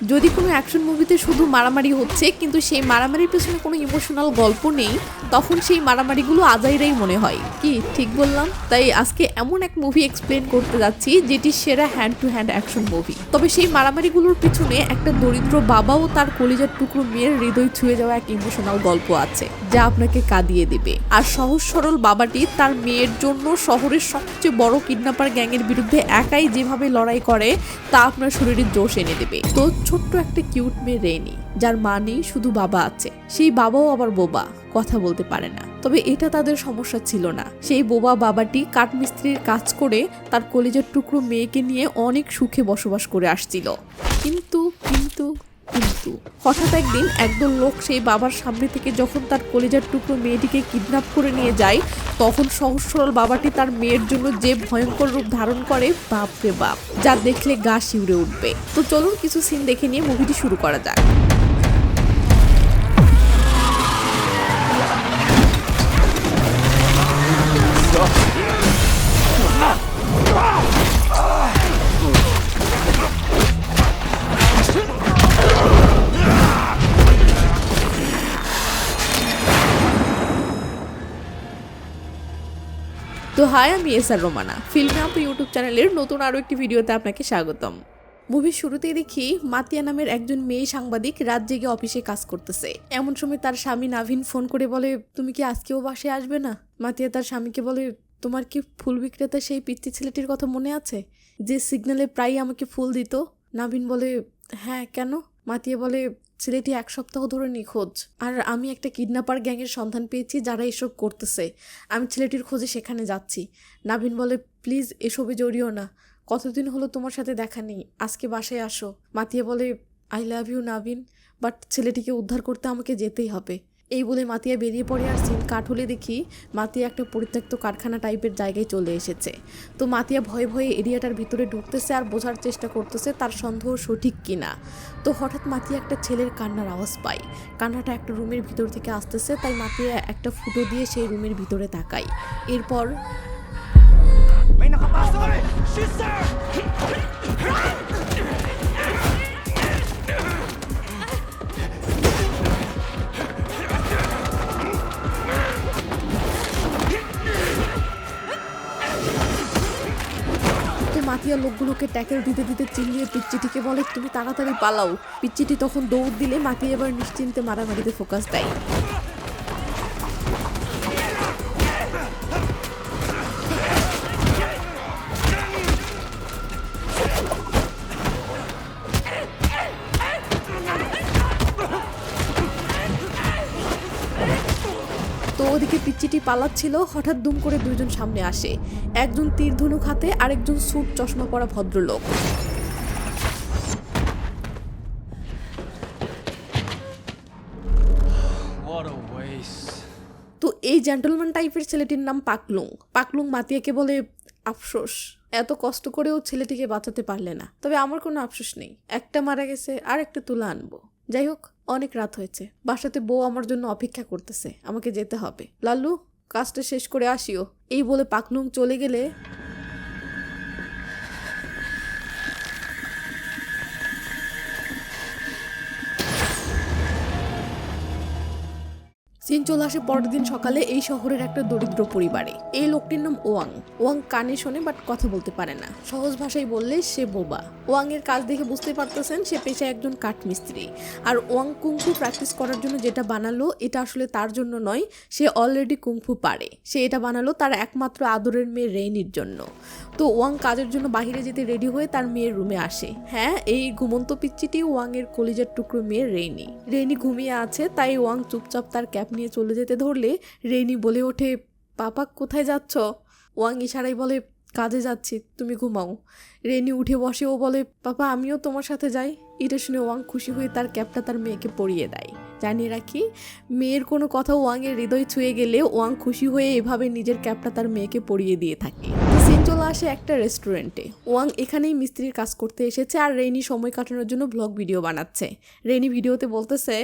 যদি কোনো অ্যাকশন মুভিতে শুধু মারামারি হচ্ছে কিন্তু সেই মারামারির পেছনে কোনো ইমোশনাল গল্প নেই, তখন সেই মারামারিগুলো আজাইরাই মনে হয়। কি ঠিক বললাম? তাই আজকে এমন এক মুভি এক্সপ্লেন করতে যাচ্ছি যেটি সেরা hand to hand action movie. তবে সেই মারামারিগুলোর পিছনে একটা দরিদ্র বাবা ও তার কলিজার টুকরো মেয়ের হৃদয় ছুঁয়ে যাওয়া এক ইমোশনাল গল্প আছে, যা আপনাকে কাঁদিয়ে দেবে। আর সহজ সরল বাবাটি তার মেয়ের জন্য শহরের সবচেয়ে বড় কিডন্যাপার গ্যাংয়ের বিরুদ্ধে একাই যেভাবে লড়াই করে তা আপনার শরীরে জোশ এনে দেবে। তো ছোট্ট একটা কিউট মেয়ে রেনি, যার মা নেই, শুধু বাবা আছে। সেই বাবাও আবার বোবা, কথা বলতে পারে না। তবে এটা তাদের সমস্যা ছিল না। সেই বোবা বাবাটি কাঠমিস্ত্রির কাজ করে তার কলিজার টুকরো মেয়েকে নিয়ে অনেক সুখে বসবাস করে আসছিল। কিন্তু কিন্তু কিন্তু হঠাৎ একদিন একদল লোক সেই বাবার সামনে থেকে যখন তার কলিজার টুকরো মেয়েটিকে কিডন্যাপ করে নিয়ে যায়, তখন সহজ সরল বাবাটি তার মেয়ের জন্য যে ভয়ঙ্কর রূপ ধারণ করে, বাপরে বাপ, যা দেখলে গা শিউরে উঠবে। তো চলুন কিছু সিন দেখে নিয়ে মুভিটি শুরু করা যাক। তো হাই, আমি SR Romana, film up YouTube চ্যানেলের নতুন আরও একটি ভিডিওতে আপনাকে স্বাগতম। মুভির শুরুতেই দেখি মাতিয়া নামের একজন মেয়ে সাংবাদিক রাত জেগে অফিসে কাজ করতেছে। এমন সময় তার স্বামী নাভিন ফোন করে বলে, তুমি কি আজকেও বাসায় আসবে না? মাতিয়া তার স্বামীকে বলে, তোমার কি ফুল বিক্রেতা সেই পিচ্চি ছেলেটির কথা মনে আছে, যে সিগন্যালে প্রায় আমাকে ফুল দিত? নাভিন বলে, হ্যাঁ, কেন? মাতিয়া বলে, ছেলেটি 1 সপ্তাহ ধরে নিখোঁজ, আর আমি একটা কিডন্যাপার গ্যাংয়ের সন্ধান পেয়েছি যারা এসব করতেছে। আমি ছেলেটির খোঁজে সেখানে যাচ্ছি। নাভিন বলে, প্লিজ এসবে জড়িও না, কতদিন হলো তোমার সাথে দেখা নেই, আজকে বাসায় আসো। মাতিয়া বলে, I love you Navin, but ছেলেটিকে উদ্ধার করতে আমাকে যেতেই হবে। এই বলে মাতিয়া বেরিয়ে পড়ে। আর সিন কাট হলে দেখি মাতিয়া একটা পরিত্যক্ত কারখানা টাইপের জায়গায় চলে এসেছে। তো মাতিয়া ভয়ে ভয়ে এরিয়াটার ভিতরে ঢুকতেছে আর বোঝার চেষ্টা করতেছে তার সন্দেহ সঠিক কিনা। তো হঠাৎ মাতিয়া একটা ছেলের কান্নার আওয়াজ পায়। কান্নাটা একটা রুমের ভিতর থেকে আসতেছে, তাই মাতিয়া একটা ফুটো দিয়ে সেই রুমের ভিতরে তাকায়। এরপর May nakapasok! Shoot, sir! মাতিয়া লোকগুলোকে ট্যাকেল দিতে দিতে চিল্লিয়ে পিচ্চিটিকে বলে, তুমি তাড়াতাড়ি পালাও। পিচ্চিটি তখন দৌড় দিলে মাতিয়া এবার নিশ্চিন্তে মারামারিতে ফোকাস দেয়। তো ওদিকে পিচ্চিটি পালাচ্ছিল, হঠাৎ দুম করে দুইজন সামনে আসে। একজন তীর ধনুক হাতে, আরেকজন স্যুট চশমা পরা ভদ্রলোক। What a waste. তো এই জেন্টলম্যান টাইপের ছেলেটির নাম পাকলুং। পাকলুং মাতিয়াকে বলে, আফসোস, এত কষ্ট করেও ছেলেটিকে বাঁচাতে পারলে না। তবে আমার কোনো আফসোস নেই, একটা মারা গেছে, আর একটা তুলে আনবো। যাই হোক, অনেক রাত হয়েছে, বাসাতে বউ আমার জন্য অপেক্ষা করতেছে, আমাকে যেতে হবে। লাল্লু, কাজটা শেষ করে আসিও। এই বলে পাকলুং চলে গেলে সিন চলে আসে পরের দিন সকালে এই শহরের একটা দরিদ্র পরিবারে। এই লোকটির নাম ওয়াং। ওয়াং কানে শোনে বাট কথা বলতে পারে না। সহজ ভাষায় বললে সে বোবা। ওয়াং এর কাজ দেখে বুঝতে পারতেছেন সে পেশায় একজন কাঠমিস্ত্রি। আর ওয়াং কুংফু প্র্যাকটিস করার জন্য যেটা বানালো, এটা আসলে তার জন্য নয়, সে অলরেডি কুংফু পারে। সে এটা বানালো তার একমাত্র আদরের মেয়ে রেইনির জন্য। তো ওয়াং কাজের জন্য বাহিরে যেতে রেডি হয়ে তার মেয়ের রুমে আসে। হ্যাঁ, এই ঘুমন্ত পিচ্চিটি ওয়াং এর কলিজার টুকরো মেয়ে রেইনি। রেইনি ঘুমিয়ে আছে, তাই ওয়াং চুপচাপ তার ক্যাপ নিয়ে চলে যেতে ধরলে রেইনি বলে ওঠে, পাপা কোথায় যাচ্ছ? ওয়াং ইশারায় বলে, কাজে যাচ্ছি, তুমি ঘুমাও। রেইনি উঠে বসে ও বলে, পাপা আমিও তোমার সাথে যাই। এটা শুনে ওয়াং খুশি হয়ে তার ক্যাপটা তার মেয়েকে পরিয়ে দেয়। জানিয়ে রাখি, মেয়ের কোনো কথা ওয়াংয়ের হৃদয় ছুঁয়ে গেলে ওয়াং খুশি হয়ে এভাবে নিজের ক্যাপটা তার মেয়েকে পরিয়ে দিয়ে থাকে। সিন চলে আসে একটা রেস্টুরেন্টে। ওয়াং এখানেই মিস্ত্রির কাজ করতে এসেছে আর রেইনি সময় কাটানোর জন্য ব্লগ ভিডিও বানাচ্ছে। রেইনি ভিডিওতে বলতেছে,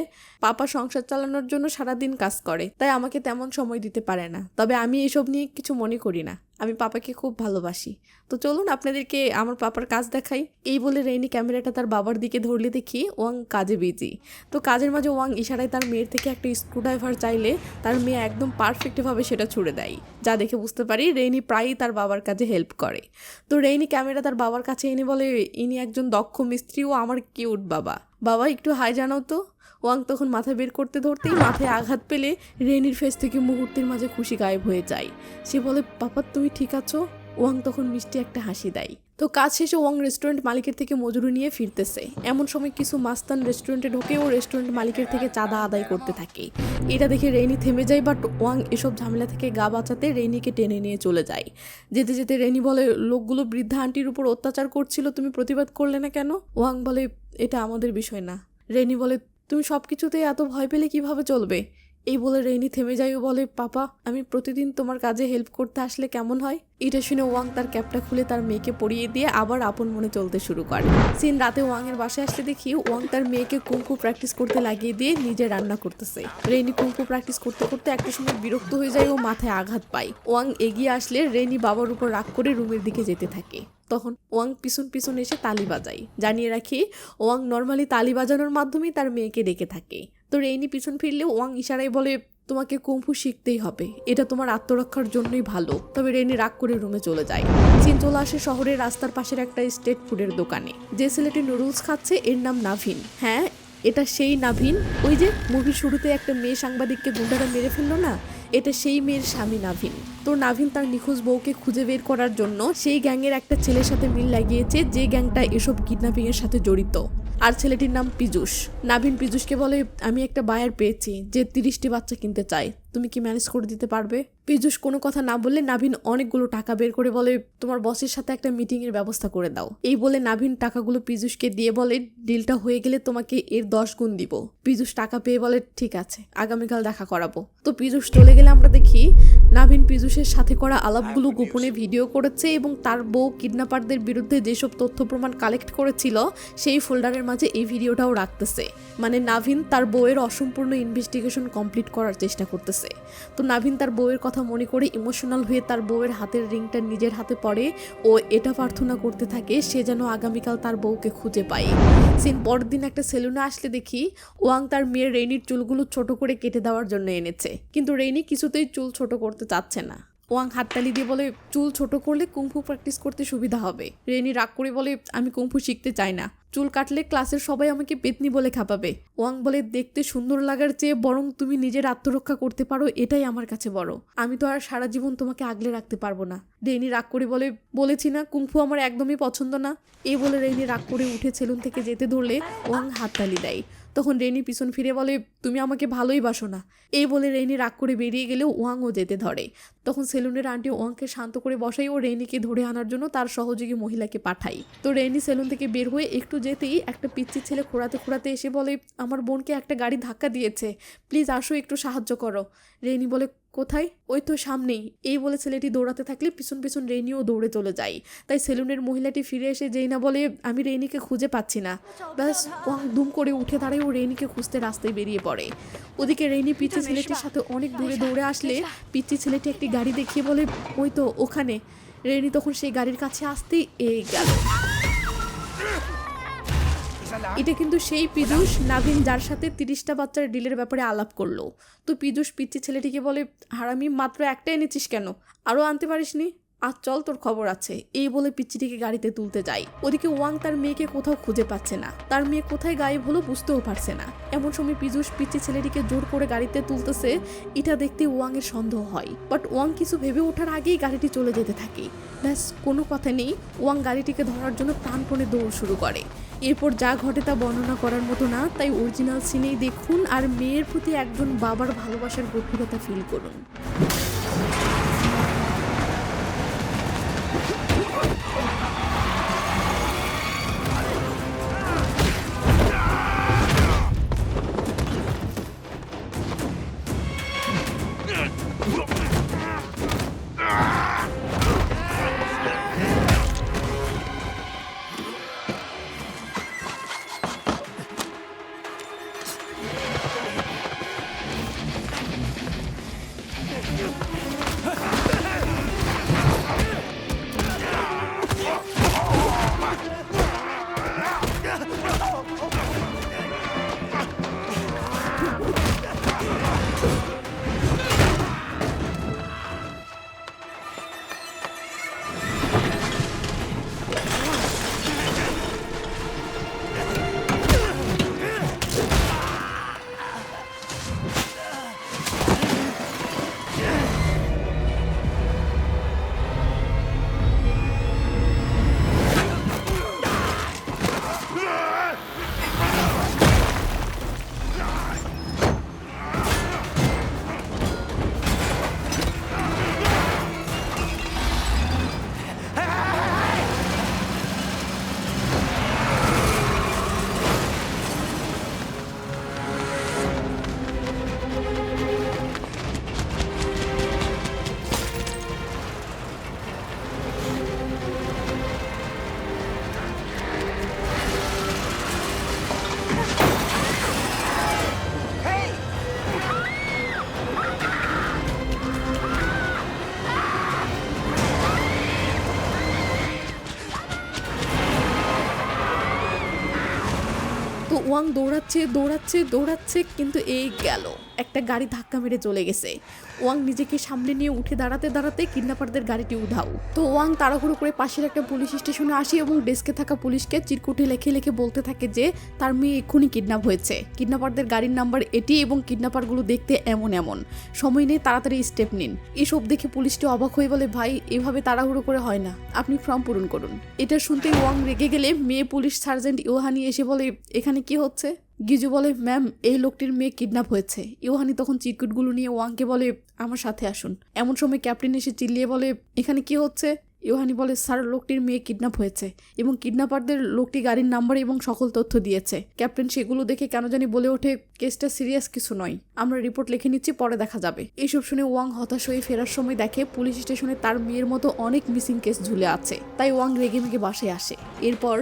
পাপা সংসার চালানোর জন্য সারাদিন কাজ করে, তাই আমাকে তেমন সময় দিতে পারে না। তবে আমি এসব নিয়ে কিছু মনে করি না, আমি পাপাকে খুব ভালোবাসি। তো চলুন আপনাদেরকে আমার পাপার কাজ দেখাই। এই বলে রেইনি ক্যামেরাটা তার বাবার দিকে ধরলে দেখি ওয়াং কাজে বিজি। তো কাজের মাঝে ওয়াং ইশারায় তার মেয়ের থেকে একটা স্ক্রুড্রাইভার চাইলে তার মেয়ে একদম পারফেক্টভাবে সেটা ছুড়ে দেয়, যা দেখে বুঝতে পারি রেইনি প্রায়ই তার বাবার কাজে হেল্প করে। তো রেইনি ক্যামেরা তার বাবার কাছে এনে বলে, ইনি একজন দক্ষ মিস্ত্রি ও আমার কিউট বাবা। বাবা একটু হাই জানাও তো। ওয়াং তখন মাথা বের করতে ধরতেই মাথায় আঘাত পেলে রেইনির ফেস থেকে মুহূর্তের মাঝে খুশি গায়েব হয়ে যায়। সে বলে, পাপা তুমি ঠিক আছো? ওয়াং তখন মিষ্টি একটা হাসি দেয়। তো কাজ শেষে ওয়াং রেস্টুরেন্ট মালিকের থেকে মজুরি নিয়ে ফিরতেছে। এমন সময় কিছু মাস্তান রেস্টুরেন্টে ঢুকে ও রেস্টুরেন্ট মালিকের থেকে চাঁদা আদায় করতে থাকে। এটা দেখে রেইনি থেমে যায়, বাট ওয়াং এসব ঝামেলা থেকে গা বাঁচাতে রেইনিকে টেনে নিয়ে চলে যায়। যেতে যেতে রেইনি বলে, লোকগুলো বৃদ্ধা আন্টির উপর অত্যাচার করছিল, তুমি প্রতিবাদ করলে না কেন? ওয়াং বলে, এটা আমাদের বিষয় না। রেইনি বলে, তুমি সব কিছুতেই এত ভয় পেলে কিভাবে চলবে? এই বলে রেইনি থেমে যায় ও বলে, পাপা আমি প্রতিদিন তোমার কাজে হেল্প করতে আসলে কেমন হয়? এটা শুনে ওয়াং তার ক্যাপটা খুলে তার মেয়েকে পরিয়ে দিয়ে আবার আপন মনে চলতে শুরু করে। সিন রাতে ওয়াংয়ের বাসায় আসলে দেখি ওয়াং তার মেয়েকে কুংফু প্র্যাকটিস করতে লাগিয়ে দিয়ে নিজে রান্না করতেছে। রেইনি কুংফু প্র্যাকটিস করতে করতে একটা সময় বিরক্ত হয়ে যায় ও মাথায় আঘাত পায়। ওয়াং এগিয়ে আসলে রেইনি বাবার উপর রাগ করে রুমের দিকে যেতে থাকে। তখন ওয়াং পিছন পিছন এসে তালি বাজায়। জানিয়ে রাখি, ওয়াং নর্মালি তালি বাজানোর মাধ্যমেই তার মেয়েকে ডেকে থাকে। তো রেইনি পিছন ফিরলে ওয়াং ইশারায় বলে, তোমাকে কুংফু শিখতেই হবে, এটা তোমার আত্মরক্ষার জন্যই ভালো। তবে রেইনি রাগ করে রুমে চলে যায়। সিন চলে আসে শহরের রাস্তার পাশের একটা স্ট্রিট ফুডের দোকানে। যে ছেলেটি নুডলস খাচ্ছে এর নাম নাভিন। হ্যাঁ, এটা সেই নাভিন, ওই যে মুভির শুরুতে একটা মেয়ে সাংবাদিককে গুন্ডারা মেরে ফেললো না, এটা সেই মেয়ের স্বামী নাভিন। তো নাভিন তার নিখোঁজ বউকে খুঁজে বের করার জন্য সেই গ্যাংয়ের একটা ছেলের সাথে মিল লাগিয়েছে, যে গ্যাংটা এসব কিডন্যাপিং এর সাথে জড়িত। আর ছেলেটির নাম পীযূষ। নাভিন পীযূষকে বলে, আমি একটা বায়ার পেয়েছি যে 30টি বাচ্চা কিনতে চায়, তুমি কি ম্যানেজ করে দিতে পারবে? পীযূষ কোনো কথা না বললে নাভিন অনেকগুলো টাকা বের করে বলে, তোমার বসের সাথে একটা মিটিং এর ব্যবস্থা করে দাও। এই বলে নাভিন টাকাগুলো পীযূষকে দিয়ে বলে, ডিলটা হয়ে গেলে তোমাকে এর 10 গুণ দিব। পীযূষ টাকা পেয়ে বলে, ঠিক আছে, আগামীকাল দেখা করাবো। তো পীযূষ চলে গেলে আমরা দেখি নাভিন পীযূষের সাথে করা আলাপগুলো গোপনে ভিডিও করেছে এবং তার বউ কিডন্যাপারদের বিরুদ্ধে যেসব তথ্য প্রমাণ কালেক্ট করেছিল সেই ফোল্ডারের মাঝে এই ভিডিওটাও রাখতেছে। মানে নাভিন তার বউয়ের অসম্পূর্ণ ইনভেস্টিগেশন কমপ্লিট করার চেষ্টা করতেছে। তো নাভিন তার বউয়ের কথা মনে করে ইমোশনাল হয়ে তার বউয়ের হাতের রিংটা নিজের হাতে পড়ে ও এটা প্রার্থনা করতে থাকে সে যেন আগামীকাল তার বউকে খুঁজে পায়। সিন পরের দিন একটা সেলুনে আসলে দেখি ওয়াং তার মেয়ের রেইনির চুলগুলো ছোট করে কেটে দেওয়ার জন্য এনেছে, কিন্তু রেইনি কিছুতেই চুল ছোট করতে চাচ্ছে না। ওয়াং হাততালি দিয়ে বলে, চুল ছোট করলে কুংফু প্র্যাকটিস করতে সুবিধা হবে। রেইনি রাগ করে বলে, আমি কুংফু শিখতে চাই না, চুল কাটলে ক্লাসের সবাই আমাকে পেতনি বলে খাপাবে। ওয়াং বলে, দেখতে সুন্দর লাগার চেয়ে বরং তুমি নিজের আত্মরক্ষা করতে পারো এটাই আমার কাছে বড়। আমি তো আর সারা জীবন তোমাকে আগলে রাখতে পারবো না। রেইনি রাগ করে বলে, বলেছি না কুংফু আমার একদমই পছন্দ না। এই বলে রেইনি রাগ করে উঠে সেলুন থেকে যেতে ধরলে ওয়াং হাততালি দেয়। তখন রেইনি পিছন ফিরে বলে, তুমি আমাকে ভালোই বাসো না। এই বলে রেইনি রাগ করে বেরিয়ে গেলেও ওয়াংও যেতে ধরে। তখন সেলুনের আন্টি ওয়াংকে শান্ত করে বসাই ও রেইনিকে ধরে আনার জন্য তার সহযোগী মহিলাকে পাঠাই। তো রেইনি সেলুন থেকে বের হয়ে একটু যেতেই একটা পিচ্চি ছেলে খোঁড়াতে খোঁড়াতে এসে বলে, আমার বোনকে একটা গাড়ি ধাক্কা দিয়েছে, প্লিজ আসো একটু সাহায্য করো। রেইনি বলে, কোথায়? ওই তো সামনেই। এই বলে ছেলেটি দৌড়াতে থাকলে পিছন পিছন রেইনিও দৌড়ে চলে যায়। তাই সেলুনের মহিলাটি ফিরে এসে যেই না বলে, আমি রেইনিকে খুঁজে পাচ্ছি না। ব্যাস ওয়াং দুম করে উঠে দাঁড়ায় ও রেইনিকে খুঁজতে রাস্তায় বেরিয়ে পড়ে। ওদিকে রেইনি পিচ্চি ছেলেটির সাথে অনেক দূরে দৌড়ে আসলে পিচ্চি ছেলেটি একটি গাড়ি দেখিয়ে বলে, ওই তো ওখানে। রেইনি তখন সেই গাড়ির কাছে আসতেই এই গেল। এটা কিন্তু সেই পীযূষ নাভিন যার সাথে 30টা বাচ্চার ডিলের ব্যাপারে আলাপ করলো। তো পীযূষ পিচ্চি ছেলেটিকে বলে, হারামি মাত্র একটা এনেছিস কেন, আরও আনতে পারিসনি? আজ চল, তোর খবর আছে। এই বলে পিচ্চিটিকে গাড়িতে তুলতে যায়। ওদিকে ওয়াং তার মেয়েকে কোথাও খুঁজে পাচ্ছে না, তার মেয়ে কোথায় গায়েব হলো বুঝতেও পারছে না। এমন সময় পীযূষ পিচ্চি ছেলেটিকে জোর করে গাড়িতে তুলতেছে। এটা দেখতে ওয়াং এর সন্দেহ হয়, বাট ওয়াং কিছু ভেবে ওঠার আগেই গাড়িটি চলে যেতে থাকে। ব্যাস কোনো কথা নেই, ওয়াং গাড়িটিকে ধরার জন্য প্রাণপণে দৌড় শুরু করে। এরপর যা ঘটে তা বর্ণনা করার মতো না, তাই অরিজিনাল সিনেই দেখুন আর মেয়ের প্রতি একজন বাবার ভালোবাসার গভীরতা ফিল করুন। ওয়াং দৌড়াচ্ছে দৌড়াচ্ছে দৌড়াচ্ছে, কিন্তু এই গেল একটা গাড়ি ধাক্কা মেরে চলে গেছে। ওয়াং নিজেকে সামনে নিয়ে উঠে দাঁড়াতে দাঁড়াতে কিডন্যাপারদের গাড়িটি উধাও। তো ওয়াং তাড়াহুড়ো করে পাশের একটা পুলিশ স্টেশনে আসে এবং ডেস্কে থাকা পুলিশকে চিরকুটে লেখে লেখে বলতে থাকে যে তার মেয়ে এক্ষুনি কিডন্যাপ হয়েছে, কিডন্যাপারদের গাড়ির নাম্বার এটি এবং কিডন্যাপারগুলো দেখতে এমন এমন, সময় নেই, তাড়াতাড়ি স্টেপ নিন। এসব দেখে পুলিশটি অবাক হয়ে বলে, ভাই এভাবে তাড়াহুড়ো করে হয় না, আপনি ফর্ম পূরণ করুন। এটা শুনতে ওয়াং রেগে গেলে মেয়ে পুলিশ সার্জেন্ট ইউহানি এসে বলে, এখানে কি হচ্ছে? গিজু বলে, ম্যাম এই লোকটির মেয়ে কিডন্যাপ হয়েছে। ইউহানি তখন চিরকুটগুলো নিয়ে ওয়াংকে বলে, আমার সাথে আসুন। এমন সময় ক্যাপ্টেন এসে চিল্লিয়ে বলে, এখানে কি হচ্ছে? ইউহানি বলে, স্যার লোকটির মেয়ে কিডন্যাপ হয়েছে এবং কিডন্যাপারদের লোকটি গাড়ির নাম্বার এবং সকল তথ্য দিয়েছে। ক্যাপ্টেন সেগুলো দেখে কেন জানি বলে ওঠে, কেসটা সিরিয়াস কিছু নয়, আমরা রিপোর্ট লিখে নিচ্ছি, পরে দেখা যাবে। এইসব শুনে ওয়াং হতাশ হয়ে ফেরার সময় দেখে পুলিশ স্টেশনে তার মেয়ের মতো অনেক মিসিং কেস ঝুলে আছে। তাই ওয়াং রেগে মেগে বাসায় আসে। এরপর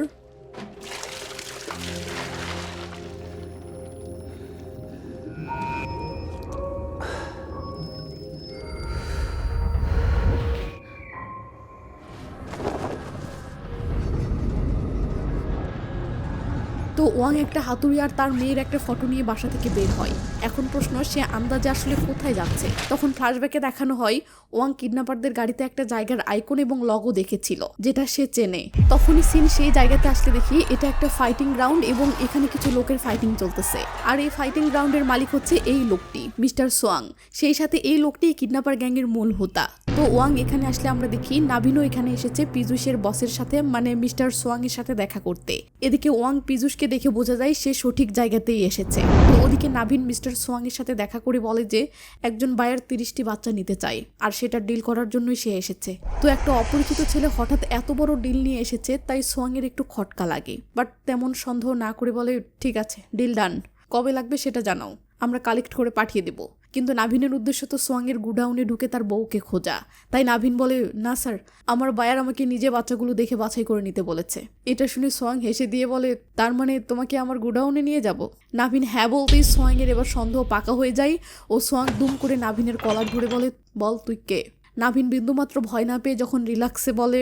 তো ওয়াং একটা হাতুড়ি আর তার মেয়ের একটা ফটো নিয়ে বাসা থেকে বের হয়। এখন প্রশ্ন, সে আন্দাজে আসলে কোথায় যাচ্ছে? তখন ফ্ল্যাশব্যাকে দেখানো হয় ওয়াং কিডন্যাপারদের গাড়িতে একটা জায়গার আইকন এবং লগো দেখেছিল যেটা সে চেনে। তখনই সিন সেই জায়গাতে আসলে দেখি এটা একটা ফাইটিং গ্রাউন্ড এবং এখানে কিছু লোকের ফাইটিং চলতেছে। আর এই ফাইটিং গ্রাউন্ডের মালিক হচ্ছে এই লোকটি, মিস্টার সোয়াং। সেই সাথে এই লোকটি কিডন্যাপার গ্যাংয়ের মূল হোতা। তো ওয়াং এখানে আসলে আমরা দেখি নাভিনও এখানে এসেছে পীযূষের বসের সাথে, মানে মিস্টার সোয়াং এর সাথে দেখা করতে। এদিকে ওয়াং পীযূষকে দেখে বোঝা যায় সে সঠিক জায়গাতেই এসেছে। তো ওদিকে নাভিন মিস্টার সোয়াং এর সাথে দেখা করে বলে যে একজন বায়ার 30টি বাচ্চা নিতে চায় আর সেটা ডিল করার জন্যই সে এসেছে। তো একটা অপরিচিত ছেলে হঠাৎ এত বড় ডিল নিয়ে এসেছে, তাই সোয়াং এর একটু খটকা লাগে, বাট তেমন সন্দেহ না করে বলে, ঠিক আছে ডিল ডান, কবে লাগবে সেটা জানাও, আমরা কালেক্ট করে পাঠিয়ে দেব। কিন্তু নাভিনের উদ্দেশ্য তো সোয়াংয়ের গুডাউনে ঢুকে তার বউকে খোঁজা। তাই নাভিন বলে, না স্যার, আমার বায়ার আমাকে নিজে বাচ্চাগুলো দেখে বাছাই করে নিতে বলেছে। এটা শুনে সোয়াং হেসে দিয়ে বলে, তার মানে তোমাকে আমার গুডাউনে নিয়ে যাব? নাভিন হ্যাঁ বলতেই সোয়াংয়ের এবার সন্দেহ পাকা হয়ে যায় ও সোয়াং দুম করে নাভিনের কলার ধরে বলে, বল তুই কে? নাভিন বিন্দুমাত্র ভয় না পেয়ে যখন রিল্যাক্সে বলে,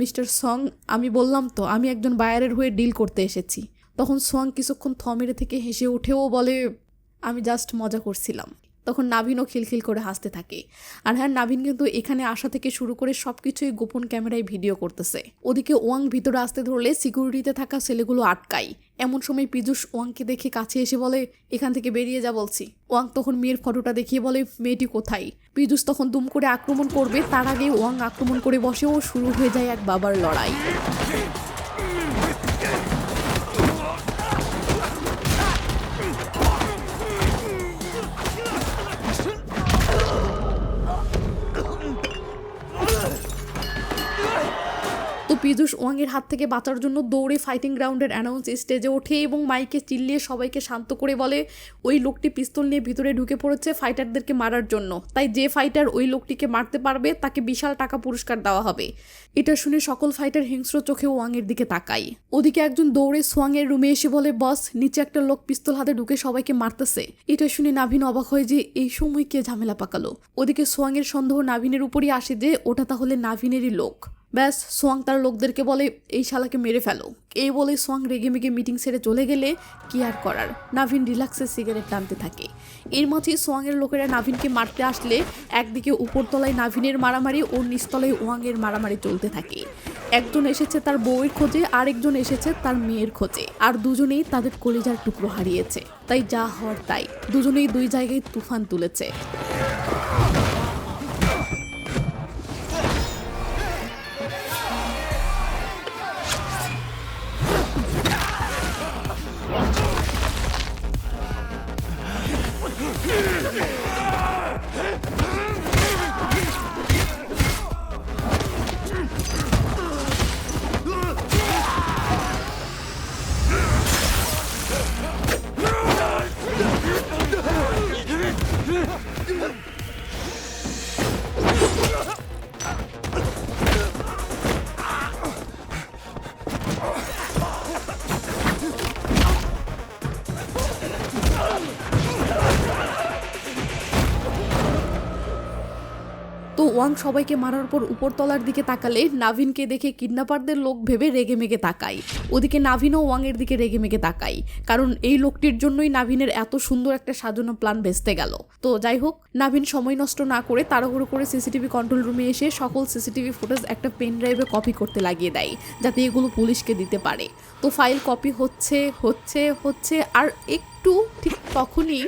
মিস্টার সোয়াং, আমি বললাম তো আমি একজন বায়ারের হয়ে ডিল করতে এসেছি। তখন সোয়াং কিছুক্ষণ থমেরে থেকে হেসে উঠেও বলে, আমি জাস্ট মজা করছিলাম। তখন নাভিনও খিলখিল করে হাসতে থাকে। আর হ্যাঁ, নাভিন কিন্তু এখানে আসা থেকে শুরু করে সবকিছুই গোপন ক্যামেরায় ভিডিও করতেছে। ওদিকে ওয়াং ভিতরে আসতে ধরলে সিকিউরিটিতে থাকা ছেলেগুলো আটকায়। এমন সময় পীযূষ ওয়াংকে দেখে কাছে এসে বলে, এখান থেকে বেরিয়ে যা বলছি। ওয়াং তখন মেয়ের ফটোটা দেখিয়ে বলে, মেয়েটি কোথায়? পীযূষ তখন দুম করে আক্রমণ করবে, তার আগে ওয়াং আক্রমণ করে বসে ও শুরু হয়ে যায় এক বাবার লড়াই। পীযূষ ওয়াংয়ের হাত থেকে বাঁচার জন্য দৌড়ে ফাইটিং গ্রাউন্ডের অ্যানাউন্স স্টেজে ওঠে এবং মাইকে চিল্লিয়ে সবাইকে শান্ত করে বলে, ওই লোকটি পিস্তল নিয়ে ভিতরে ঢুকে পড়েছে ফাইটারদেরকে মারার জন্য, তাই যে ফাইটার ওই লোকটিকে মারতে পারবে তাকে বিশাল টাকা পুরস্কার দেওয়া হবে। এটা শুনে সকল ফাইটার হিংস্র চোখে ওয়াংয়ের দিকে তাকায়। ওদিকে একজন দৌড়ে সোয়াংয়ের রুমে এসে বলে, বস নিচে একটা লোক পিস্তল হাতে ঢুকে সবাইকে মারতেছে। এটা শুনে নাভিন অবাক হয় যে এই সময় কে ঝামেলা পাকালো। ওদিকে সোয়াংয়ের সন্দেহ নাভিনের উপরই আসে যে ওটা তাহলে নাভিনেরই লোক। ব্যাস সোয়াং তার লোকদেরকে বলে, এই শালাকে মেরে ফেলো। এই বলে সোয়াং রেগে মেগে মিটিং সেরে চলে গেলে কি আর করার, নাভিন রিল্যাক্সে সিগারেট টানতে থাকে। এর মাঝেই সোয়াংয়ের লোকেরা নাভিনকে মারতে আসলে একদিকে উপরতলায় নাভিনের মারামারি ও নিচতলায় ওয়াংয়ের মারামারি চলতে থাকে। একজন এসেছে তার বউয়ের খোঁজে, আরেকজন এসেছে তার মেয়ের খোঁজে, আর দুজনেই তাদের কলিজার টুকরো হারিয়েছে। তাই যা হওয়ার তাই, দুজনেই দুই জায়গায় তুফান তুলেছে। ওয়াং সবাইকে মারার পর উপরতলার দিকে তাকালে নাভিনকে দেখে কিডন্যাপারদের লোক ভেবে রেগে মেগে তাকায়। ওদিকে নাভিনও ওয়াংয়ের দিকে রেগে মেগে তাকায়, কারণ এই লোকটির জন্যই নাভিনের এত সুন্দর একটা সাজানো প্ল্যান ভেস্তে গেল। তো যাই হোক, নাভিন সময় নষ্ট না করে তাড়াহুড়ো করে সিসিটিভি কন্ট্রোল রুমে এসে সকল সিসিটিভি ফুটেজ একটা পেন ড্রাইভে কপি করতে লাগিয়ে দেয়, যাতে এগুলো পুলিশকে দিতে পারে। তো ফাইল কপি হচ্ছে হচ্ছে হচ্ছে আর একটু ঠিক তখনই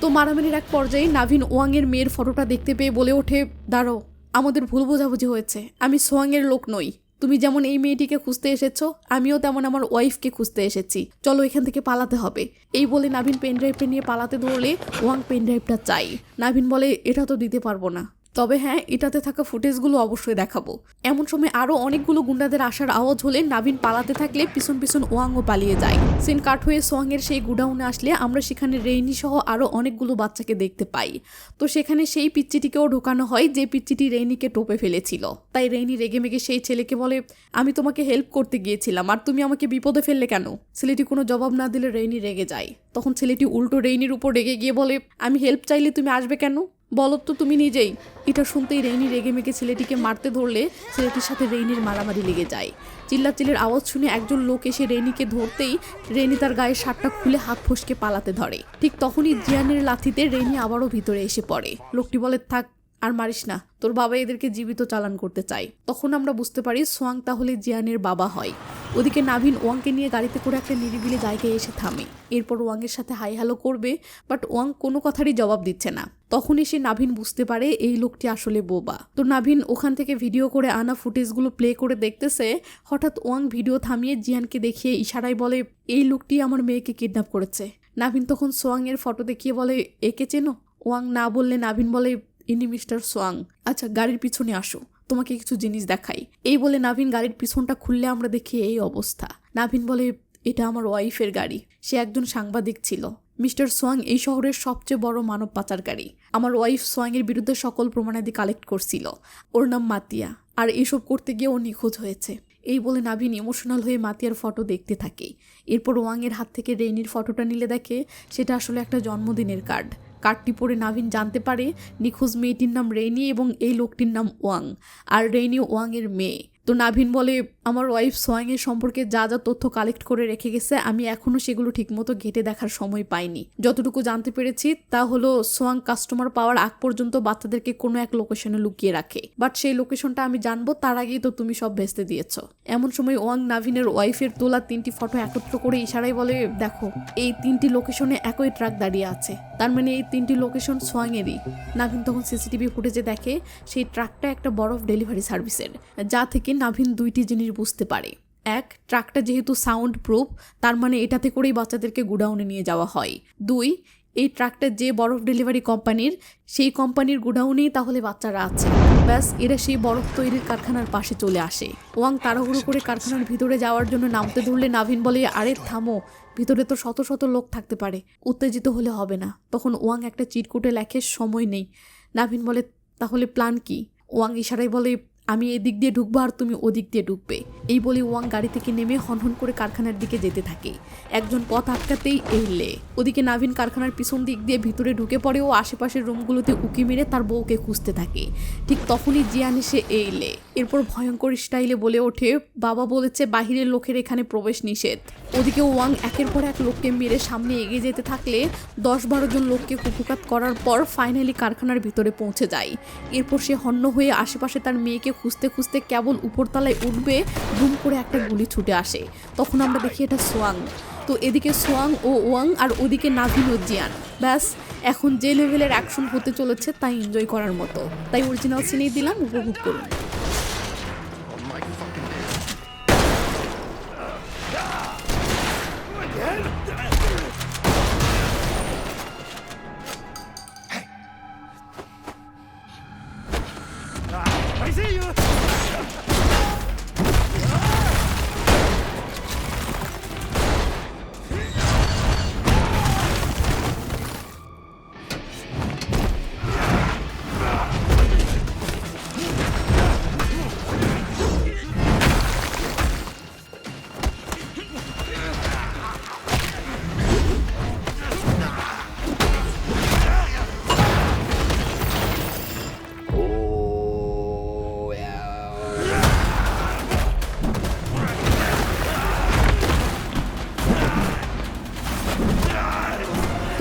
তো মারামারির এক পর্যায়ে নাভিন ওয়াংয়ের মেয়ের ফটোটা দেখতে পেয়ে বলে ওঠে, দাঁড়ো, আমাদের ভুল বোঝাবুঝি হয়েছে, আমি সোয়াংয়ের লোক নই। তুমি যেমন এই মেয়েটিকে খুঁজতে এসেছো, আমিও তেমন আমার ওয়াইফকে খুঁজতে এসেছি, চলো এখান থেকে পালাতে হবে। এই বলে নাভিন পেনড্রাইভটা নিয়ে পালাতে ধরলে ওয়াং পেনড্রাইভটা চাই। নাভিন বলে, এটা তো দিতে পারবো না, তবে হ্যাঁ, এটাতে থাকা ফুটেজগুলো অবশ্যই দেখাবো। এমন সময় আরও অনেকগুলো গুন্ডাদের আসার আওয়াজ হলে নাভিন পালাতে থাকলে পিছন পিছন ওয়াংও পালিয়ে যায়। সিন কাট হয়ে সোয়াংয়ের সেই গুডাউনে আসলে আমরা সেখানে রেইনি সহ আরও অনেকগুলো বাচ্চাকে দেখতে পাই। তো সেখানে সেই পিচ্চিটিকেও ঢোকানো হয় যে পিচ্চিটি রেইনিকে টোপে ফেলেছিল। তাই রেইনি রেগে মেগে সেই ছেলেকে বলে, আমি তোমাকে হেল্প করতে গিয়েছিলাম আর তুমি আমাকে বিপদে ফেললে কেন? ছেলেটি কোনো জবাব না দিলে রেইনি রেগে যায়। তখন ছেলেটি উল্টো রেইনির উপর রেগে গিয়ে বলে, আমি হেল্প চাইলে তুমি আসবে কেন? বলো তো তুমি নিজেই। এটা শুনতেই রেইনি রেগে মেগে ছেলেটিকে মারতে ধরলে ছেলেটির সাথে রেইনির মারামারি লেগে যায়। চিল্লাচিল্লির আওয়াজ শুনে একজন লোক এসে রেইনিকে ধরতেই রেইনি তার গায়ের শার্টটা খুলে হাত ফসকে পালাতে ধরে। ঠিক তখনই জিয়ানের লাথিতে রেইনি আবারও ভিতরে এসে পড়ে। লোকটি বলে, থাক, আর মারিস না, তোর বাবা এদেরকে জীবিত চালান করতে চায়। তখন আমরা বুঝতে পারি সোয়াং তাহলে জিয়ানের বাবা হয়। ওদিকে নাভিন ওয়াংকে নিয়ে গাড়িতে করে একটা নিরিবিলি জায়গায় এসে থামে। এরপর ওয়াংয়ের সাথে হাই হ্যালো করবে, বাট ওয়াং কোনো কথারই জবাব দিচ্ছে না। তখন এসে নাভিন বুঝতে পারে এই লোকটি আসলে বোবা। তো নাভিন ওখান থেকে ভিডিও করে আনা ফুটেজগুলো প্লে করে দেখতেছে। হঠাৎ ওয়াং ভিডিও থামিয়ে জিয়ানকে দেখিয়ে ইশারায় বলে, এই লোকটি আমার মেয়েকে কিডন্যাপ করেছে। নাভিন তখন সোয়াংয়ের ফটো দেখিয়ে বলে, একে চেনো? ওয়াং না বললে নাভিন বলে, ইনি মিস্টার সোয়াং। আচ্ছা, গাড়ির পিছনে আসো, তোমাকে কিছু জিনিস দেখাই। এই বলে নাভিন গাড়ির পিছনটা খুললে আমরা দেখি এই অবস্থা। নাভিন বলে, এটা আমার ওয়াইফের গাড়ি, সে একজন সাংবাদিক ছিল। মিস্টার সোয়াং এই শহরের সবচেয়ে বড় মানব পাচারকারী। আমার ওয়াইফ সোয়াংয়ের বিরুদ্ধে সকল প্রমাণাদি কালেক্ট করছিল। ওর নাম মাতিয়া, আর এসব করতে গিয়ে ও নিখোঁজ হয়েছে। এই বলে নাভিন ইমোশনাল হয়ে মাতিয়ার ফটো দেখতে থাকে। এরপর ওয়াংয়ের হাত থেকে রেইনির ফটোটা নিলে দেখে সেটা আসলে একটা জন্মদিনের কার্ড। কার্ডটি পড়ে নাভিন জানতে পারে নিখোঁজ মেয়েটির নাম রেইনি এবং এই লোকটির নাম ওয়াং, আর রেইনি ওয়াংয়ের মেয়ে। তো নাভিন বলে, আমার ওয়াইফ সোয়াংয়ের সম্পর্কে যা যা তথ্য কালেক্ট করে রেখে গেছে আমি এখনও সেগুলো ঠিকমতো ঘেঁটে দেখার সময় পাইনি। যতটুকু জানতে পেরেছি তা হলো সোয়াং কাস্টমার পাওয়ার আগ পর্যন্ত বাচ্চাদেরকে কোনো এক লোকেশনে লুকিয়ে রাখে, বাট সেই লোকেশনটা আমি জানবো তার আগেই তো তুমি সব ভেস্তে দিয়েছ। এমন সময় ওয়াং নাভিনের ওয়াইফের তোলা 3টি ফটো একত্র করে ইশারায় বলে, দেখো, এই 3টি লোকেশনে একই ট্রাক দাঁড়িয়ে আছে, তার মানে এই 3টি লোকেশন সোয়াংয়েরই। নাভিন তখন সিসিটিভি ফুটেজে দেখে সেই ট্রাকটা একটা বরফ ডেলিভারি সার্ভিসের, যা থেকে নাভিন 2টি জিনিস বুঝতে পারে। এক, ট্রাকটা যেহেতু সাউন্ড প্রুফ, তার মানে এটাতে করেই বাচ্চাদেরকে গুডাউনে নিয়ে যাওয়া হয়। 2, এই ট্রাকটা যে বরফ ডেলিভারি কোম্পানির, সেই কোম্পানির গুডাউনেই তাহলে বাচ্চারা আছে। ব্যাস, এরা সেই বরফ তৈরির কারখানার পাশে চলে আসে। ওয়াং তাড়াহুড়ো করে কারখানার ভিতরে যাওয়ার জন্য নামতে ধরলে নাভিন বলে, আরে থামো, ভিতরে তো শত শত লোক থাকতে পারে, উত্তেজিত হলে হবে না। তখন ওয়াং একটা চিরকুটে লেখে, সময় নেই। নাভিন বলে, তাহলে প্ল্যান কি? ওয়াং ইশারায় বলে, আমি এদিক দিয়ে ঢুকবো আর তুমি ওদিক দিয়ে ঢুকবে। এই বলে ওয়াং গাড়ি থেকে নেমে হনহন করে কারখানার দিকে যেতে থাকে। একজন পথ আটকাতেই এলে ওদিকে নাভিন কারখানার পিছন দিক দিয়ে ভিতরে ঢুকে পড়ে ও আশেপাশের রুমগুলোতে উকি মেরে তার বউকে খুঁজতে থাকে। ঠিক তখনই জিয়ান এসে এলে। এরপর ভয়ঙ্কর স্টাইলে বলে ওঠে, বাবা বলেছে বাহিরের লোকের এখানে প্রবেশ নিষেধ। ওদিকে ওয়াং একের পর এক লোককে মেরে সামনে এগিয়ে যেতে থাকলে 10-12 জন লোককে কুপুকাত করার পর ফাইনালি কারখানার ভিতরে পৌঁছে যায়। এরপর সে হন্য হয়ে আশেপাশে তার মেয়েকে খুঁজতে খুঁজতে কেবল উপরতলায় উঠবে, বুম করে একটা গুলি ছুটে আসে। তখন আমরা দেখি এটা সোয়াং। তো এদিকে সোয়াং ও ওয়াং আর ওদিকে নাভিন ও জিয়ান। ব্যাস, এখন যে লেভেলের অ্যাকশন হতে চলেছে তাই এনজয় করার মতো। তাই অরিজিনাল সিনেই দিলাম, উপভোগ করুন।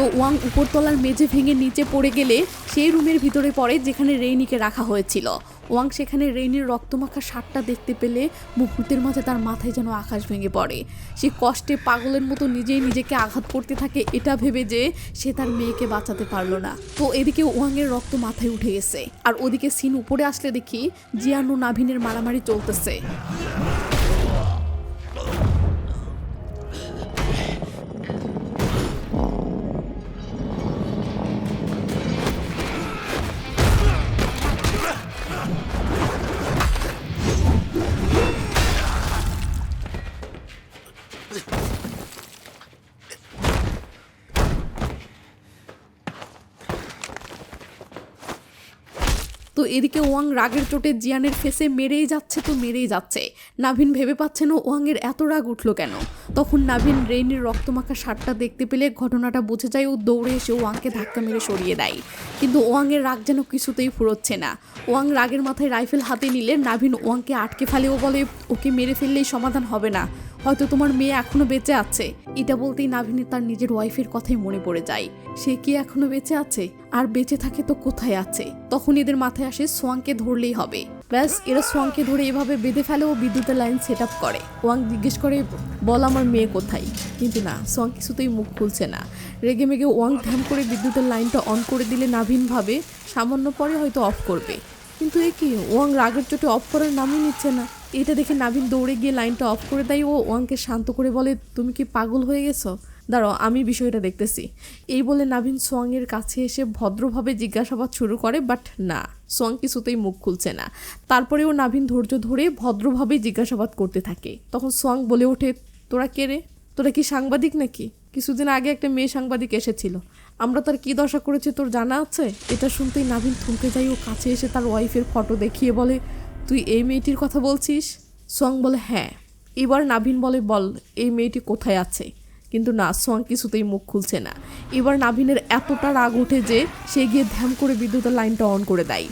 তো ওয়াং উপরতলার মেঝে ভেঙে নিচে পড়ে গেলে সেই রুমের ভিতরে পড়ে যেখানে রেইনিকে রাখা হয়েছিল। ওয়াং সেখানে রেইনির রক্তমাখা শার্টটা দেখতে পেলে মুহূর্তের মাঝে তার মাথায় যেন আকাশ ভেঙে পড়ে। সে কষ্টে পাগলের মতো নিজেই নিজেকে আঘাত করতে থাকে এটা ভেবে যে সে তার মেয়েকে বাঁচাতে পারলো না। তো এদিকে ওয়াংয়ের রক্ত মাথায় উঠে গেছে, আর ওদিকে সিন উপরে আসলে দেখি জিয়ান ও নাভিনের মারামারি চলতেছে। তো এদিকে ওয়াং রাগের চোটে জিয়ানের ফেসে মেরেই যাচ্ছে। নাভিন ভেবে পাচ্ছে না ওয়াংয়ের এত রাগ উঠলো কেন। তখন নাভিন রেইনির রক্তমাখা শার্টটা দেখতে পেলে ঘটনাটা বুঝে যায়। ও দৌড়ে এসে ওয়াংকে ধাক্কা মেরে সরিয়ে দেয়, কিন্তু ওয়াংয়ের রাগ যেন কিছুতেই ফুরোচ্ছে না। ওয়াং রাগের মাথায় রাইফেল হাতে নিলে নাভিন ওয়াংকে আটকে ফেলে। ও বলে, ওকে মেরে ফেললেই সমাধান হবে না, হয়তো তোমার মেয়ে এখনো বেঁচে আছে। এটা বলতেই নাভিনের তার নিজের ওয়াইফের কথাই মনে পড়ে যায়। সে কি এখনো বেঁচে আছে? আর বেঁচে থাকে তো কোথায় আছে? তখন এদের মাথায় আসে সোয়াংকে ধরলেই হবে। ব্যাস, এরা সোয়াংকে ধরে এভাবে বেঁধে ফেলে ও বিদ্যুতের লাইন সেট আপ করে। ওয়াং জিজ্ঞেস করে, বল আমার মেয়ে কোথায়? কিন্তু না, সোয়াং কিছুতেই মুখ খুলছে না। রেগে মেগে ওয়াং ধ্যান করে বিদ্যুতের লাইনটা অন করে দিলে নাভিন ভাবে সামান্য পরে হয়তো অফ করবে, কিন্তু এ কি, ওয়াং রাগের চোটে অফ করার নামই নিচ্ছে না। এটা দেখে নাভিন দৌড়ে গিয়ে লাইনটা অফ করে দেয়। ও ওয়াংকে শান্ত করে বলে, তুমি কি পাগল হয়ে গেছো? দাঁড়াও, আমি বিষয়টা দেখতেছি। এই বলে নাভিন সোয়াংয়ের কাছে এসে ভদ্রভাবে জিজ্ঞাসাবাদ শুরু করে, বাট না, সোয়াং কিছুতেই মুখ খুলছে না। তারপরেও নাভিন ধৈর্য ধরে ভদ্রভাবে জিজ্ঞাসাবাদ করতে থাকে। তখন সোয়াং বলে ওঠে, তোরা কে রে? তোরা কি সাংবাদিক নাকি? কিছুদিন আগে একটা মেয়ে সাংবাদিক এসেছিল, আমরা তার কি দশা করেছি তোর জানা আছে? এটা শুনতেই নাভিন থমকে যায়। ও কাছে এসে তার ওয়াইফের ফটো দেখিয়ে বলে, তুই এই মেয়েটির কথা বলছিস? সোয়াং বলে, হ্যাঁ। এবার নাভিন বলে, বল এই মেয়েটি কোথায় আছে? কিন্তু না, সোয়াং কিছুতেই মুখ খুলছে না। এবার নাভিনের এতটা রাগ ওঠে যে সে গিয়ে ধ্যান করে বিদ্যুতের লাইনটা অন করে দেয়।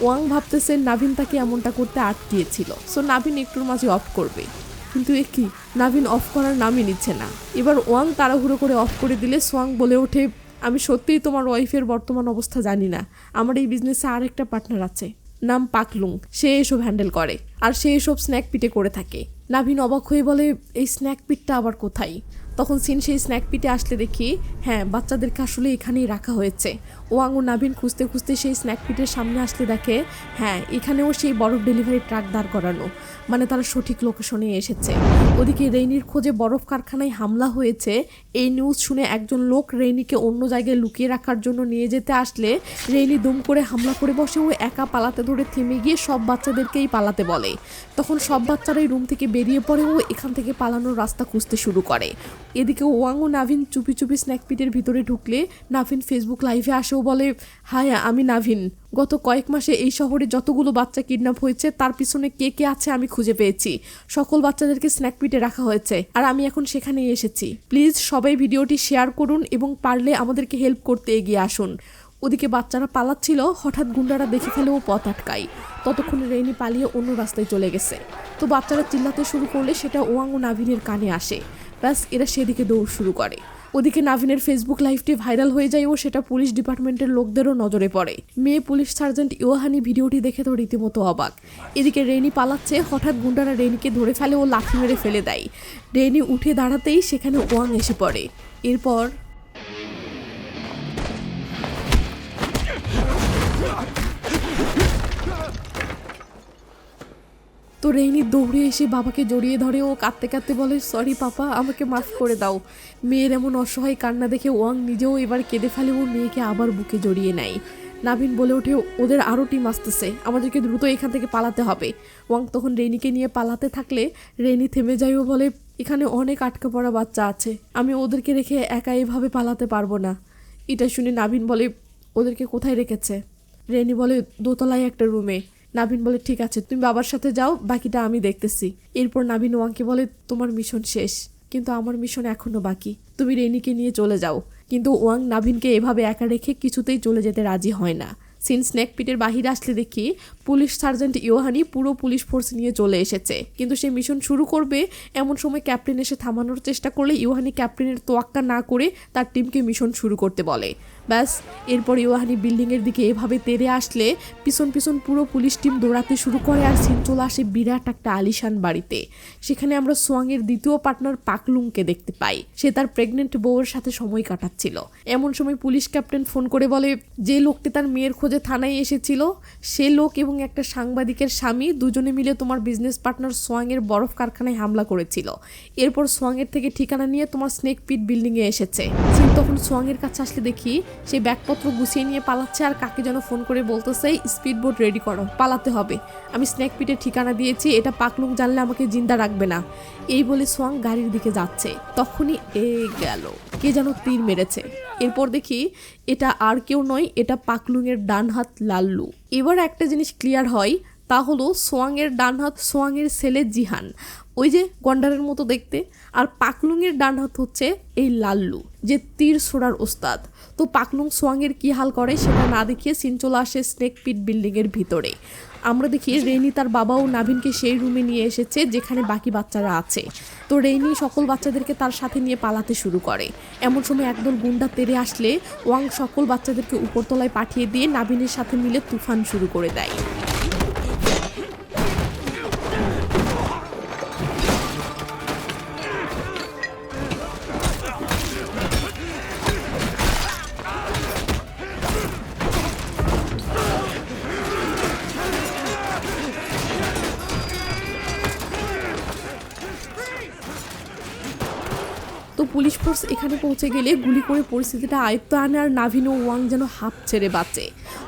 ওয়াং ভাবতেছে নাভিন তাকে এমনটা করতে আটকিয়েছিল, সো নাভিন একটুর মাঝে অফ করবে, কিন্তু এ কি, নাভিন অফ করার নামই নিচ্ছে না। এবার ওয়াং তাড়াহুড়ো করে অফ করে দিলে সোয়াং বলে ওঠে, আমি সত্যিই তোমার ওয়াইফের বর্তমান অবস্থা জানি না। আমার এই বিজনেসে আর একটা পার্টনার আছে, নাম পাকলুং, সে এসব হ্যান্ডেল করে, আর সে এসব স্ন্যাক পিটে করে থাকে। নাভিন অবাক হয়ে বলে, এই স্ন্যাক পিটটা আবার কোথায়? তখন সিন সেই স্ন্যাক পিটে আসলে দেখি, হ্যাঁ, বাচ্চাদেরকে আসলে এখানেই রাখা হয়েছে। ওয়াং ও নাভিন খুঁজতে খুঁজতে সেই স্ন্যাক পিটের সামনে আসলে দেখে, হ্যাঁ, এখানেও সেই বরফ ডেলিভারি ট্রাক দাঁড় করানো, মানে তারা সঠিক লোকেশনে এসেছে। ওদিকে রেইনির খোঁজে বরফ কারখানায় হামলা হয়েছে এই নিউজ শুনে একজন লোক রেইনিকে অন্য জায়গায় লুকিয়ে রাখার জন্য নিয়ে যেতে আসলে রেইনি দুম করে হামলা করে বসে। ও একা পালাতে ধরে থেমে গিয়ে সব বাচ্চাদেরকেই পালাতে বলে। তখন সব বাচ্চারাই রুম থেকে বেরিয়ে পড়ে। ও এখান থেকে পালানোর রাস্তা খুঁজতে শুরু করে। এদিকে ওয়াং ও নাভিন চুপি চুপি স্ন্যাক পিটের ভিতরে ঢুকলে নাভিন ফেসবুক লাইভে আসেও বলে, হাই, আমি নাভিন। গত কয়েক মাসে এই শহরে যতগুলো বাচ্চা কিডন্যাপ হয়েছে তার পিছনে কে কে আছে আমি খুঁজে পেয়েছি। সকল বাচ্চাদেরকে স্ন্যাক পিটে রাখা হয়েছে, আর আমি এখন সেখানেই এসেছি। প্লিজ সবাই ভিডিওটি শেয়ার করুন এবং পারলে আমাদেরকে হেল্প করতে এগিয়ে আসুন। ওদিকে বাচ্চারা পালাচ্ছিল, হঠাৎ গুন্ডারা দেখে ফেলে ও পথ আটকায়। ততক্ষণে রেইনি পালিয়ে অন্য রাস্তায় চলে গেছে। তো বাচ্চারা চিল্লাতে শুরু করলে সেটা ওয়াং ও নাভিনের কানে আসে। ব্যাস, এরা সেদিকে দৌড় শুরু করে। ওদিকে নাভিনের ফেসবুক লাইভটি ভাইরাল হয়ে যায় ও সেটা পুলিশ ডিপার্টমেন্টের লোকদেরও নজরে পড়ে। মেয়ে পুলিশ সার্জেন্ট ইওহানি ভিডিওটি দেখে তো রীতিমতো অবাক। এদিকে রেইনি পালাচ্ছে, হঠাৎ গুন্ডারা রেইনিকে ধরে ফেলে ও লাঠি মেরে ফেলে দেয়। রেইনি উঠে দাঁড়াতেই সেখানে ওয়াং এসে পড়ে। এরপর তো রেইনি দৌড়ে এসে বাবাকে জড়িয়ে ধরে। ও কাঁদতে কাঁদতে বলে, সরি পাপা, আমাকে মাফ করে দাও। মেয়ের এমন অসহায় কান্না দেখে ওয়াং নিজেও এবার কেঁদে ফেলে ও মেয়েকে আবার বুকে জড়িয়ে নেয়। নাভিন বলে ওঠে, ওদের আরও টিম আসতেছে, আমাদেরকে দ্রুত এখান থেকে পালাতে হবে। ওয়াং তখন রেইনিকে নিয়ে পালাতে থাকলে রেইনি থেমে যায় ও বলে, এখানে অনেক আটকা পড়া বাচ্চা আছে, আমি ওদেরকে রেখে একা এভাবে পালাতে পারবো না। এটা শুনে নাভিন বলে, ওদেরকে কোথায় রেখেছে? রেইনি বলে, দোতলায় একটা রুমে। নাভিন বলে, ঠিক আছে, তুমি বাবার সাথে যাও, বাকিটা আমি দেখতেছি। এরপর নাভিন ওয়াংকে বলে, তোমার মিশন শেষ, কিন্তু আমার মিশন এখনো বাকি, তুমি রেইনিকে নিয়ে চলে যাও। কিন্তু ওয়াং নাভিনকে এভাবে একা রেখে কিছুতেই চলে যেতে রাজি হয় না। সিন স্নেক পিটের বাহিরে আসলে দেখি পুলিশ সার্জেন্ট ইয়োহানি পুরো পুলিশ ফোর্স নিয়ে চলে এসেছে, কিন্তু সে মিশন শুরু করবে এমন সময় ক্যাপ্টেন এসে থামানোর চেষ্টা করলে ইয়োহানি ক্যাপ্টেনের তোয়াক্কা না করে তার টিমকে মিশন শুরু করতে বলে। ব্যাস এরপর ইয়োহানি বিল্ডিংয়ের দিকে এভাবে তেড়ে আসলে পিছন পিছন পুরো পুলিশ টিম দৌড়াতে শুরু করে আর সিন চলে আসে বিরাট একটা আলিশান বাড়িতে। সেখানে আমরা সোয়াংয়ের দ্বিতীয় পার্টনার পাকলুংকে দেখতে পাই। সে তার প্রেগনেন্ট বউয়ের সাথে সময় কাটাচ্ছিল। এমন সময় পুলিশ ক্যাপ্টেন ফোন করে বলে যে লোকটি তার মেয়ের খোঁজে থানায় এসেছিল সে লোক এবং একটা সাংবাদিকের স্বামী দুজনে মিলে তোমার বিজনেস পার্টনার সোয়াংয়ের বরফ কারখানায় হামলা করেছিল। এরপর সোয়াংয়ের থেকে ঠিকানা নিয়ে তোমার স্নেক পিট বিল্ডিংয়ে এসেছে। সিন তখন সোয়াংয়ের কাছে আসলে দেখি সে ব্যাগপত্র গুছিয়ে নিয়ে পালাচ্ছে আর কাকে যেন ফোন করে বলতেছে স্পিড বোট রেডি করো, পালাতে হবে। আমি স্নেক পিটের ঠিকানা দিয়েছি, এটা পাকলুং জানলে আমাকে জিন্দা রাখবে না। এই বলে সোয়াং গাড়ির দিকে যাচ্ছে, তখনই গেল কে যেন তীর মেরেছে। এরপর দেখি এটা আর কেউ নয়, এটা পাকলুংয়ের ডান হাত লাল্লু। এবার একটা জিনিস ক্লিয়ার হয়, তা হলো সোয়াংয়ের ডান হাত সোয়াংয়ের ছেলে জিহান, ওই যে গন্ডারের মতো দেখতে, আর পাকলুংয়ের ডান হাত হচ্ছে এই লাল্লু যে তীর ছোড়ার ওস্তাদ। তো পাকলুং সোয়াংয়ের কি হাল করে সেটা না দেখিয়ে সিন চলে আসে স্নেক পিট বিল্ডিংয়ের ভিতরে। আমরা দেখি রেইনি তার বাবা ও নাভিনকে সেই রুমে নিয়ে এসেছে যেখানে বাকি বাচ্চারা আছে। তো রেইনি সকল বাচ্চাদেরকে তার সাথে নিয়ে পালাতে শুরু করে। এমন সময় একদল গুন্ডা তেড়ে আসলে ওয়াং সকল বাচ্চাদেরকে উপরতলায় পাঠিয়ে দিয়ে নাভিনের সাথে মিলে তুফান শুরু করে দেয়। তো পুলিশ ফোর্স এখানে পৌঁছে গেলে গুলি করে পরিস্থিতিটা আয়ত্ত আনে আর নাভিন ও ওয়াং যেন হাফ ছেড়ে বাঁচে।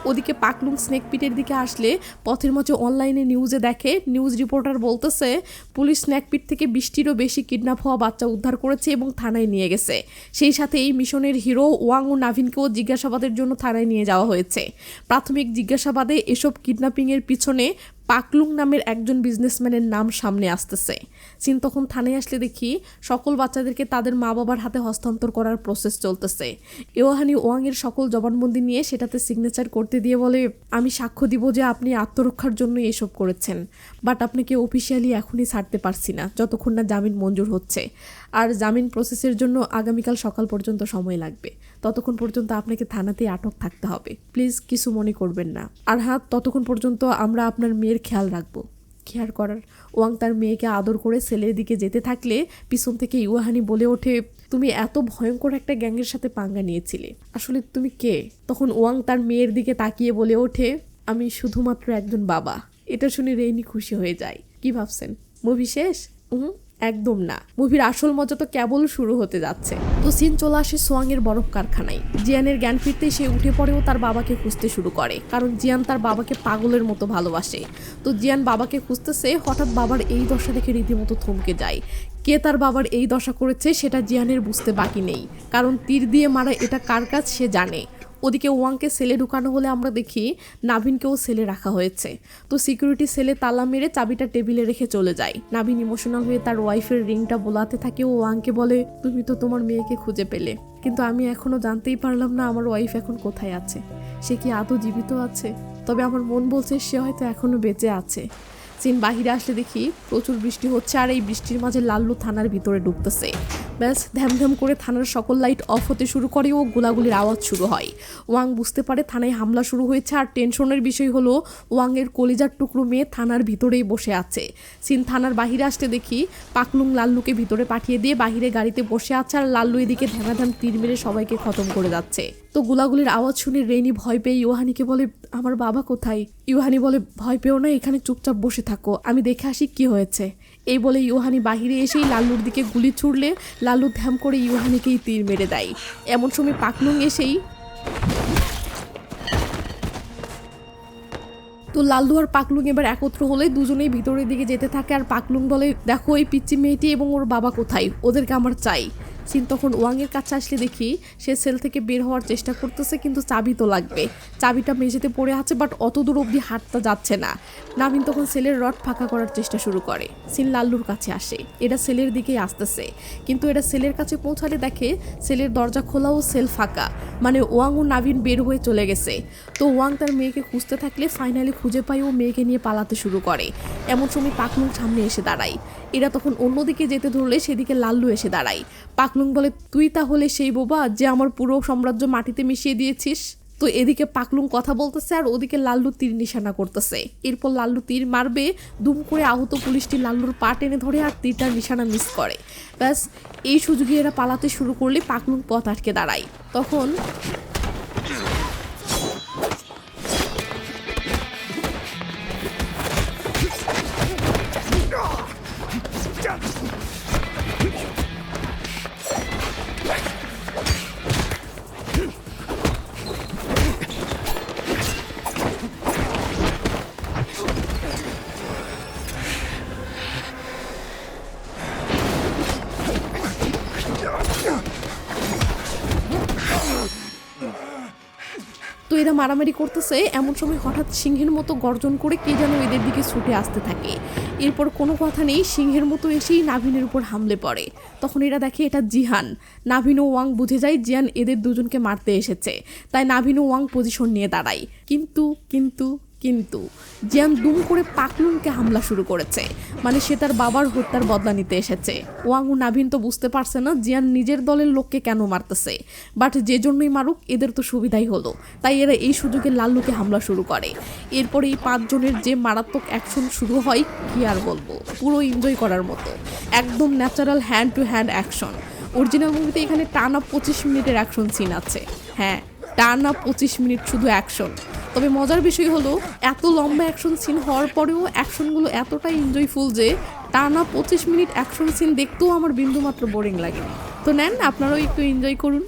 ওদিকে পাকলুং স্নেক পিটের দিকে আসলে পথের মাঝে অনলাইনে নিউজে দেখে নিউজ রিপোর্টার বলতেছে পুলিশ স্নেক পিট থেকে 20টিরও বেশি কিডন্যাপ হওয়া বাচ্চা উদ্ধার করেছে এবং থানায় নিয়ে গেছে। সেই সাথে এই মিশনের হিরো ওয়াং ও নাভিনকেও জিজ্ঞাসাবাদের জন্য থানায় নিয়ে যাওয়া হয়েছে। প্রাথমিক জিজ্ঞাসাবাদে এসব কিডন্যাপিংয়ের পিছনে পাকলুং নামের একজন বিজনেসম্যানের নাম সামনে আসতেছে। সিন তখন থানায় আসলে দেখি সকল বাচ্চাদেরকে তাদের মা বাবার হাতে হস্তান্তর করার প্রসেস চলতেছে। ইয়োহানি ওয়াংয়ের সকল জবানবন্দি নিয়ে সেটাতে সিগনেচার করতে দিয়ে বলে আমি সাক্ষ্য দিব যে আপনি আত্মরক্ষার জন্য এসব করেছেন, বাট আপনাকে অফিসিয়ালি এখনই ছাড়তে পারছি না যতক্ষণ না জামিন মঞ্জুর হচ্ছে। আর জামিন প্রসেসের জন্য আগামীকাল সকাল পর্যন্ত সময় লাগবে, ততক্ষণ পর্যন্ত আপনাকে থানাতেই আটক থাকতে হবে। প্লিজ কিছু মনে করবেন না। আর হ্যাঁ, ততক্ষণ পর্যন্ত আমরা আপনার মেয়ের খেয়াল রাখবো। কেয়ার করার ওয়াং তার মেয়েকে আদর করে ছেলের দিকে যেতে থাকলে পিছন থেকে ইয়োহানি বলে ওঠে তুমি এত ভয়ঙ্কর একটা গ্যাংয়ের সাথে পাঙ্গা নিয়েছিলে, আসলে তুমি কে? তখন ওয়াং তার মেয়ের দিকে তাকিয়ে বলে ওঠে আমি শুধুমাত্র একজন বাবা। এটা শুনে রেইনি খুশি হয়ে যায়। কি ভাবছেন মুভি শেষ? একদম না, মুভির আসল মজা তো কেবল শুরু হতে যাচ্ছে। তো সিন চলে আসে সোয়াংয়ের বরফ কারখানায়। জিয়ানের জ্ঞান ফিরতেই সে উঠে পড়েও তার বাবাকে খুঁজতে শুরু করে, কারণ জিয়ান তার বাবাকে পাগলের মতো ভালোবাসে। তো জিয়ান বাবাকে খুঁজতেছে, হঠাৎ বাবার এই দশা দেখে রীতিমতো থমকে যায়। কে তার বাবার এই দশা করেছে সেটা জিয়ানের বুঝতে বাকি নেই, কারণ তীর দিয়ে মারা এটা কার কাজ সে জানে। ওদিকে ওয়াংকে সেলে ঢুকানো হলে আমরা দেখি নাভিনকেও সেলে রাখা হয়েছে। তো সিকিউরিটি সেলে তালা মেরে চাবিটা টেবিলে রেখে চলে যায়। নাভিন ইমোশনাল হয়ে তার ওয়াইফের রিংটা বোলাতে থাকে ও ওয়াংকে বলে তুমি তো তোমার মেয়েকে খুঁজে পেলে, কিন্তু আমি এখনো জানতেই পারলাম না আমার ওয়াইফ এখন কোথায় আছে, সে কি আদৌ জীবিত আছে? তবে আমার মন বলছে সে হয়তো এখনো বেঁচে আছে। সিন বাহিরে আসলে দেখি প্রচুর বৃষ্টি হচ্ছে আর এই বৃষ্টির মাঝে লাল্লু থানার ভিতরে ঢুকতেছে। ব্যাস ধ্যামধ্যাম করে থানার সকল লাইট অফ হতে শুরু করে ও গোলাগুলির আওয়াজ শুরু হয়। ওয়াং বুঝতে পারে থানায় হামলা শুরু হয়েছে আর টেনশনের বিষয় হলো ওয়াংয়ের কলিজার টুকরো মেয়ে থানার ভিতরেই বসে আছে। সিন থানার বাহিরে আসতে দেখি পাকলুং লাল্লুকে ভিতরে পাঠিয়ে দিয়ে বাহিরে গাড়িতে বসে আছে আর লাল্লু এদিকে ধ্যামাধ্যাম তীর মেরে সবাইকে খতম করে যাচ্ছে। তো গোলাগুলির আওয়াজ শুনে রেইনি ভয় পেয়ে ইয়োহানিকে বলে আমার বাবা কোথায়? ইয়োহানি বলে ভয় পেও না, এখানে চুপচাপ বসে থাকো, আমি দেখে আসি কি হয়েছে। এই বলে ইয়োহানি বাহিরে এসেই লাল্লুর দিকে গুলি ছুড়লে লাল্লু ধ্যাম করে ইয়োহানিকেই তীর মেরে দেয়। এমন সময় পাকলুং এসেই তো লাল্লু আর পাকলুং এবার একত্র হলে দুজনেই ভিতরের দিকে যেতে থাকে আর পাকলুং বলে দেখো এই পিচ্চি মেয়েটি এবং ওর বাবা কোথায়, ওদেরকে আমার চাই। সিন তখন ওয়াংয়ের কাছে আসলে দেখি সে সেল থেকে বের হওয়ার চেষ্টা করতেছে, কিন্তু চাবি তো লাগবে। চাবিটা মেঝেতে পড়ে আছে, বাট অত দূর অবধি হাতটা যাচ্ছে না। নাভিন তখন সেলের রড ফাঁকা করার চেষ্টা শুরু করে। সিন লাল্লুর কাছে আসে, এটা সেলের দিকেই আসতেছে, কিন্তু এটা সেলের কাছে পৌঁছালে দেখে সেলের দরজা খোলা ও সেল ফাঁকা, মানে ওয়াং ও নাভিন বের হয়ে চলে গেছে। তো ওয়াং তার মেয়েকে খুঁজতে থাকলে ফাইনালি খুঁজে পায় ও মেয়েকে নিয়ে পালাতে শুরু করে। এমন সময় পাকলুং সামনে এসে দাঁড়ায়। এরা তখন অন্যদিকে যেতে ধরলে সেদিকে লাল্লু এসে দাঁড়ায়। পাকলুং বলে, তুই তাহলে সেই বোবা যে আমার পুরো সাম্রাজ্য মাটিতে মিশিয়ে দিয়েছিস? তো এদিকে পাকলুং কথা বলতেছে আর ওদিকে লাল্লু তীর নিশানা করতেছে। এরপর লাল্লু তীর মারবে, দুম করে আহত পুলিশটি লাল্লুর পা টেনে ধরে আর তীরটার নিশানা মিস করে। ব্যাস এই সুযোগে এরা পালাতে শুরু করলে পাকলুং পথ আটকে দাঁড়ায়। তখন তো এরা মারামারি করতেছে, এমন সময় হঠাৎ সিংহের মতো গর্জন করে কে যেন এদের দিকে ছুটে আসতে থাকে। এরপর কোনো কথা নেই, সিংহের মতো এসেই নাভিনের উপর হামলে পড়ে। তখন এরা দেখে এটা জিহান। নাভিন ও ওয়াং বুঝে যায় জিয়ান এদের দুজনকে মারতে এসেছে, তাই নাভিন ও ওয়াং পজিশন নিয়ে দাঁড়ায়। কিন্তু কিন্তু কিন্তু জিয়ান দুম করে পাকলুংকে হামলা শুরু করেছে, মানে সে তার বাবার হত্যার বদলা নিতে এসেছে। ওয়াং ও নাভিন তো বুঝতে পারছে না জিয়ান নিজের দলের লোককে কেন মারতেছে, বাট যে জন্যই মারুক এদের তো সুবিধাই হলো, তাই এরা এই সুযোগে লাল্লুকে হামলা শুরু করে। এরপর এই 5 জনের যে মারাত্মক অ্যাকশন শুরু হয় কি আর বলবো, পুরো এনজয় করার মতো, একদম natural hand to hand action. Original মুভিতে এখানে টানা 25 মিনিটের অ্যাকশন সিন আছে। হ্যাঁ, টানা 25 মিনিট শুধু অ্যাকশন। তবে মজার বিষয় হলো এত লম্বা অ্যাকশন সিন হওয়ার পরেও অ্যাকশনগুলো এতটাই এনজয়ফুল যে টানা 25 মিনিট অ্যাকশন সিন দেখতেও আমার বিন্দুমাত্র বোরিং লাগেনি। তো নেন, আপনারাও একটু এনজয় করুন।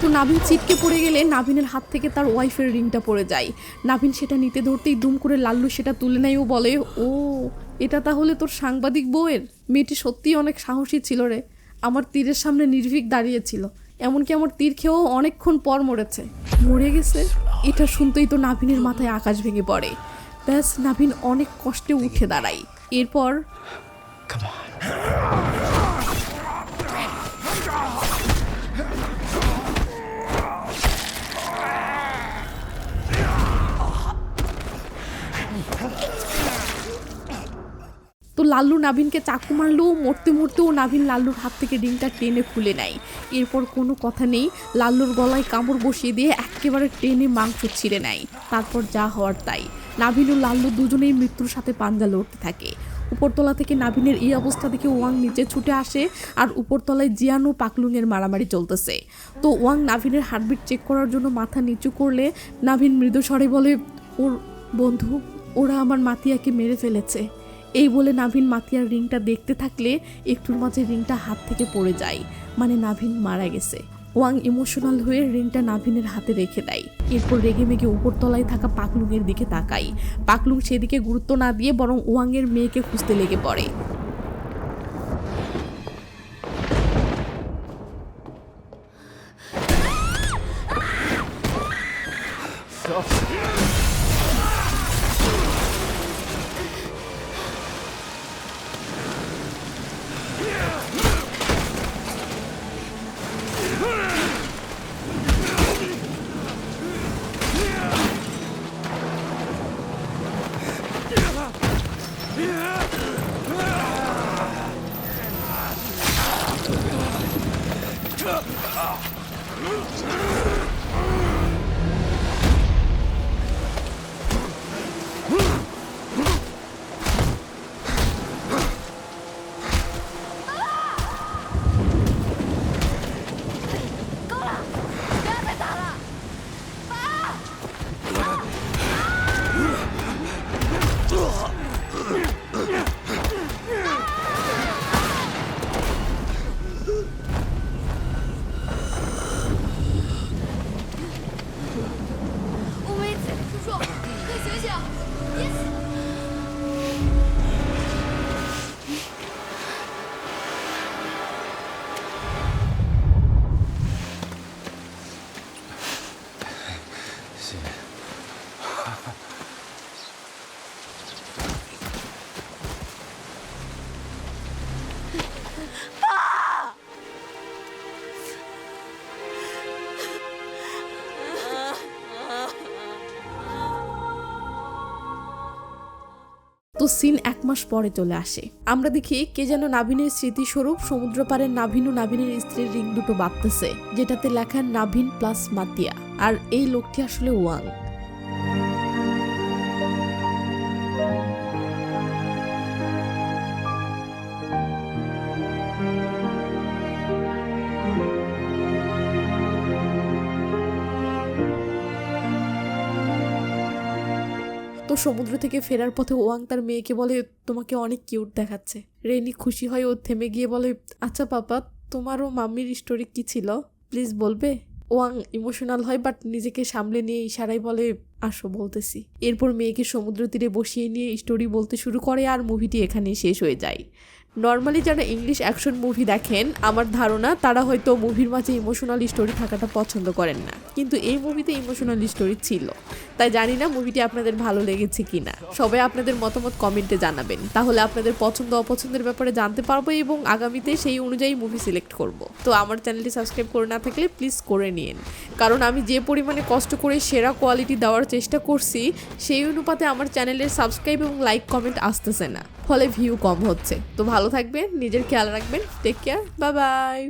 তো নাভিন ছিটকে পড়ে গেলে নাভিনের হাত থেকে তার ওয়াইফের রিংটা পড়ে যায়। নাভিন সেটা নিতে ধরতেই দুম করে লাল্লু সেটা তুলে নেয় ও বলে, ও এটা তাহলে তোর সাংবাদিক বউয়ের? মেয়েটি সত্যিই অনেক সাহসী ছিল রে, আমার তীরের সামনে নির্ভীক দাঁড়িয়েছিল, এমনকি আমার তীর খেয়েও অনেকক্ষণ পর মরেছে। মরে গেছে? এটা শুনতেই তো নাভিনের মাথায় আকাশ ভেঙে পড়ে। ব্যাস নাভিন অনেক কষ্টে উঠে দাঁড়ায়। এরপর Come on. তো লাল্লু নাভিনকে চাকু মারলেও মরতে মরতেও নাভিন লাল্লুর হাত থেকে রিংটা টেনে খুলে নেয়। এরপর কোনো কথা নেই, লাল্লুর গলায় কামড় বসিয়ে দিয়ে একেবারে টেনে মাংস ছিঁড়ে নেয়। তারপর যা হওয়ার তাই, নাভিন ও লাল্লু দুজনেই মৃত্যুর সাথে পাঞ্জা লড়তে থাকে। উপরতলা থেকে নাভিনের এই অবস্থা দেখে ওয়াং নিচে ছুটে আসে, আর উপরতলায় জিয়ান ও পাকলুংয়ের মারামারি চলতেছে। তো ওয়াং নাভিনের হার্টবিট চেক করার জন্য মাথা নিচু করলে নাভিন মৃদু স্বরে বলে, ওর বন্ধু, ওরা আমার মাতিয়াকে মেরে ফেলেছে। এই বলে নাভিন মাতিয়ার রিংটা দেখতে থাকলে একটুর মাঝে রিংটা হাত থেকে পড়ে যায়, মানে নাভিন মারা গেছে। ওয়াং ইমোশনাল হয়ে রিংটা নাভিনের হাতে রেখে দেয়। এরপর রেগে মেগে উপরতলায় থাকা পাকলুংয়ের দিকে তাকায়। পাকলুং সেদিকে গুরুত্ব না দিয়ে বরং ওয়াংয়ের মেয়েকে খুঁজতে লেগে পড়ে। তো সিন 1 মাস পরে চলে আসে। আমরা দেখি কে যেন নাভিনের স্মৃতিস্বরূপ সমুদ্র পাড়ের নাভিন ও নাভিনের স্ত্রীর রিং দুটো বাঁধতেছে, যেটাতে লেখা নাভিন প্লাস মাতিয়া। আর এই লোকটি আসলে ওয়াং। তো সমুদ্র থেকে ফেরার পথে ওয়াং তার মেয়েকে বলে, তোমাকে অনেক কিউট দেখাচ্ছে। রেনি খুশি হয়, ও থেমে গিয়ে বলে, আচ্ছা পাপা, তোমার ও মাম্মির স্টোরি কি ছিল প্লিজ বলবে? ওয়াং ইমোশনাল হয়, বাট নিজেকে সামলে নিয়ে ইশারায় বলে, আসো বলতেছি। এরপর মেয়েকে সমুদ্র তীরে বসিয়ে নিয়ে স্টোরি বলতে শুরু করে, আর মুভিটি এখানেই শেষ হয়ে যায়। নর্মালি যারা ইংলিশ অ্যাকশন মুভি দেখেন, আমার ধারণা তারা হয়তো মুভির মাঝে ইমোশনাল স্টোরি থাকাটা পছন্দ করেন না, কিন্তু এই মুভিতে ইমোশনাল স্টোরি ছিল। তাই জানি না মুভিটি আপনাদের ভালো লেগেছে কিনা। সবাই আপনাদের মতামত কমেন্টে জানাবেন, তাহলে আপনাদের পছন্দ অপছন্দের ব্যাপারে জানতে পারবো এবং আগামীতে সেই অনুযায়ী মুভি সিলেক্ট করব। তো আমার চ্যানেলটি সাবস্ক্রাইব করে না থাকলে প্লিজ করে নিন, কারণ আমি যে পরিমাণে কষ্ট করে সেরা কোয়ালিটি দেওয়ার চেষ্টা করছি, সেই অনুপাতে আমার চ্যানেলের সাবস্ক্রাইব এবং লাইক কমেন্ট আসতেছে না, ফলে ভিউ কম হচ্ছে। তো ভালো থাকবেন, নিজের খেয়াল রাখবেন, টেক কেয়ার, বাই বাই।